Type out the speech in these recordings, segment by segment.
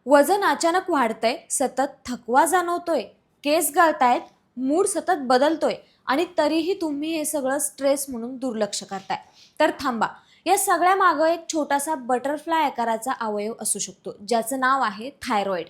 वजन अचानक वाढतंय, सतत थकवा जाणवतोय, केस गळतायत, मूड सतत बदलतोय आणि तरीही तुम्ही हे सगळं स्ट्रेस म्हणून दुर्लक्ष करताय. तर थांबा, या सगळ्या मागं एक छोटासा बटरफ्लाय आकाराचा अवयव असू शकतो, ज्याचं नाव आहे थायरॉइड.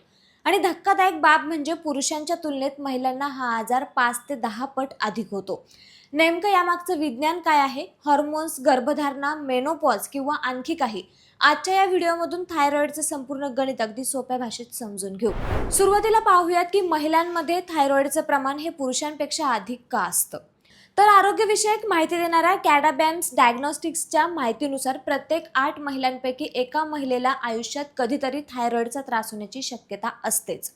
आणि धक्कादायक बाब म्हणजे पुरुषांच्या तुलनेत महिलांना हा आजार 5 ते 10 पट अधिक होतो. नेमकं यामागचं विज्ञान काय आहे? हॉर्मोन्स, गर्भधारणा, मेनोपॉज किंवा आणखी काही? आजच्या या व्हिडिओमधून थायरॉइडचं संपूर्ण गणित अगदी सोप्या भाषेत समजून घेऊ. सुरुवातीला पाहूयात की महिलांमध्ये थायरॉइडचं प्रमाण हे पुरुषांपेक्षा अधिक का असतं. तर आरोग्यविषयक माहिती देणाऱ्या कॅडाबॅम्स डायग्नोस्टिक्सच्या माहितीनुसार प्रत्येक 8 महिलांपैकी एका महिलेला आयुष्यात कधीतरी थायरॉइडचा त्रास होण्याची शक्यता असतेच.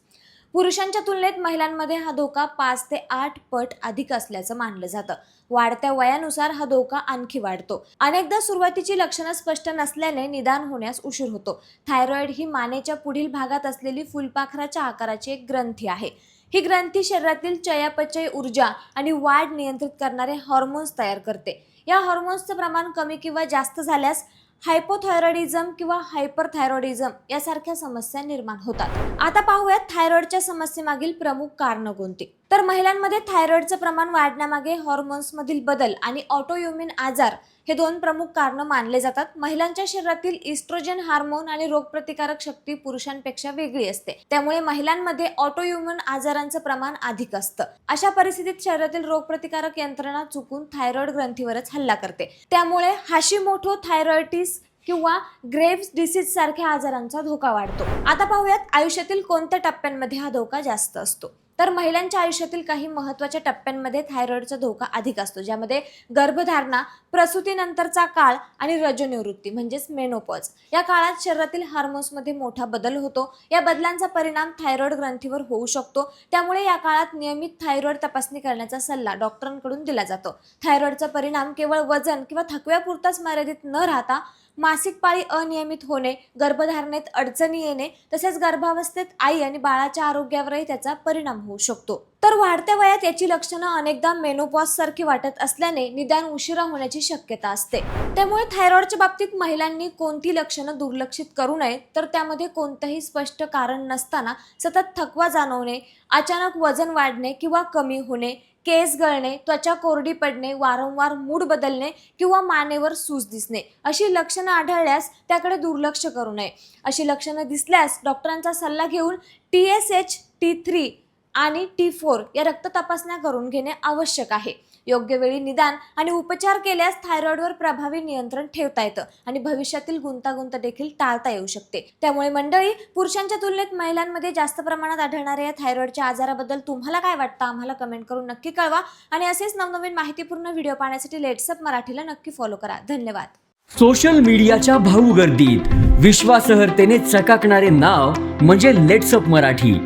पुरुषांच्या तुलनेत महिलांमध्ये हा धोका 5 ते 8 पट अधिक असल्याचं मानलं जातं. वाढत्या वयानुसार हा धोका आणखी वाढतो. अनेकदा सुरुवातीची लक्षणं स्पष्ट नसल्याने निदान होण्यास उशीर होतो. थायरॉइड ही मानेच्या पुढील भागात असलेली फुलपाखराच्या आकाराची एक ग्रंथी आहे. ही ग्रंथी शरीरातील चयापचय, ऊर्जा आणि वाढ नियंत्रित करणारे हॉर्मोन्स तयार करते. या हॉर्मोन्सचं प्रमाण कमी किंवा जास्त झाल्यास हायपोथायरॉइडिझम किंवा हायपरथायरॉइडिझम यासारख्या समस्या निर्माण होतात. आता पाहूयात थायरॉइडच्या समस्येमागील प्रमुख कारणं कोणती. तर महिलांमध्ये थायरॉइडचं प्रमाण वाढण्यामागे हॉर्मोन्समधील बदल आणि ऑटोइम्यून आजार हे 2 प्रमुख कारणं मानले जातात. महिलांच्या शरीरातील इस्ट्रोजन हार्मोन आणि रोगप्रतिकारक शक्ती पुरुषांपेक्षा वेगळी असते. त्यामुळे महिलांमध्ये ऑटोइम्यून आजारांचं प्रमाण अधिक असतं. अशा परिस्थितीत शरीरातील रोगप्रतिकारक यंत्रणा चुकून थायरॉइड ग्रंथीवरच हल्ला करते. त्यामुळे हाशिमोटो थायरॉइडिस किंवा ग्रेव्स डिसीज सारख्या आजारांचा धोका वाढतो. आता पाहूयात आयुष्यातील कोणत्या टप्प्यांमध्ये हा धोका जास्त असतो. तर महिलांच्या आयुष्यातील काही महत्त्वाच्या टप्प्यांमध्ये थायरॉइडचा धोका अधिक असतो, ज्यामध्ये गर्भधारणा, प्रसूतीनंतरचा काळ आणि रजोनिवृत्ती म्हणजेच मेनोपॉज. या काळात शरीरातील हार्मोन्समध्ये मोठा बदल होतो. या बदलांचा परिणाम थायरॉइड ग्रंथीवर होऊ शकतो. त्यामुळे या काळात नियमित थायरॉइड तपासणी करण्याचा सल्ला डॉक्टरांकडून दिला जातो. थायरॉइडचा परिणाम केवळ वजन किंवा थकव्यापुरताच मर्यादित न राहता मासिक पाळी अनियमित होणे, गर्भधारणेत अडचणी येणे तसेच गर्भावस्थेत आई आणि बाळाच्या आरोग्यावरही त्याचा परिणाम होऊ शकतो. तर वाढत्या वयात याची लक्षणं अनेकदा मेनोपॉज सारखी वाटत असल्याने निदान उशिरा होण्याची शक्यता असते. त्यामुळे थायरॉइडच्या बाबतीत महिलांनी कोणती लक्षणं दुर्लक्षित करू नयेत. तर त्यामध्ये कोणतंही स्पष्ट कारण नसताना सतत थकवा जाणवणे, अचानक वजन वाढणे किंवा कमी होणे, केस गळणे, त्वचा कोरडी पडणे, वारंवार मूड बदलणे किंवा मानेवर सूज दिसणे अशी लक्षणं आढळल्यास त्याकडे दुर्लक्ष करू नये. अशी लक्षणं दिसल्यास डॉक्टरांचा सल्ला घेऊन TSH, T3 आणि T4 या रक्त तपासण्या करून घेणे आवश्यक आहे. योग्य वेळी निदान आणि उपचार केल्यास थायरॉइडवर प्रभावी नियंत्रण ठेवता येतं आणि भविष्यातील गुंतागुंत देखील टाळता येऊ शकते. त्यामुळे मंडळी, पुरुषांच्या तुलनेत महिलांमध्ये जास्त प्रमाणात आढळणाऱ्या या थायरॉइडच्या आजाराबद्दल तुम्हाला काय वाटतं आम्हाला कमेंट करून नक्की कळवा. आणि असेच नवनवीन माहितीपूर्ण व्हिडिओ पाहण्यासाठी लेट्सअप मराठीला नक्की फॉलो करा. धन्यवाद. सोशल मीडियाच्या भाऊ गर्दीत विश्वासार्हतेने चकाकणारे नाव म्हणजे लेट्सअप मराठी.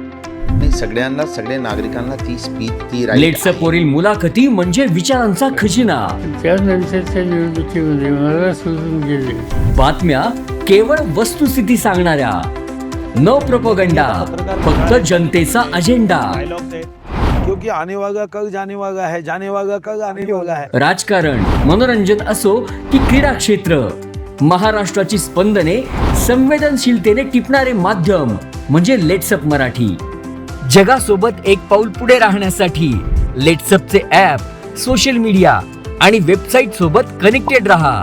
सगळ्यांना, सगळ्या नागरिकांना ती स्पीच, ती लेट्सअप वरील मुलाखती म्हणजे विचारांचा खजिना. त्यानंतरच्या निवडणुकीमध्ये मला सोडून गेले. बातम्या केवळ वस्तुस्थिती सांगणाऱ्या, न प्रोपगंडा, फक्त जनतेचा अजेंडा. क्योंकि आने वाला कल जाने वाला है, जाने वाला कल आने वाला है. राजकारण, मनोरंजन असो की क्रीडा क्षेत्र, महाराष्ट्राची स्पंदने संवेदनशीलतेने टिपणारे माध्यम म्हणजे लेट्सअप मराठी. जगासोबत एक पाऊल पुढे राहण्यासाठी लेट्सअपचे ॲप, सोशल मीडिया आणि वेबसाईट सोबत कनेक्टेड रहा.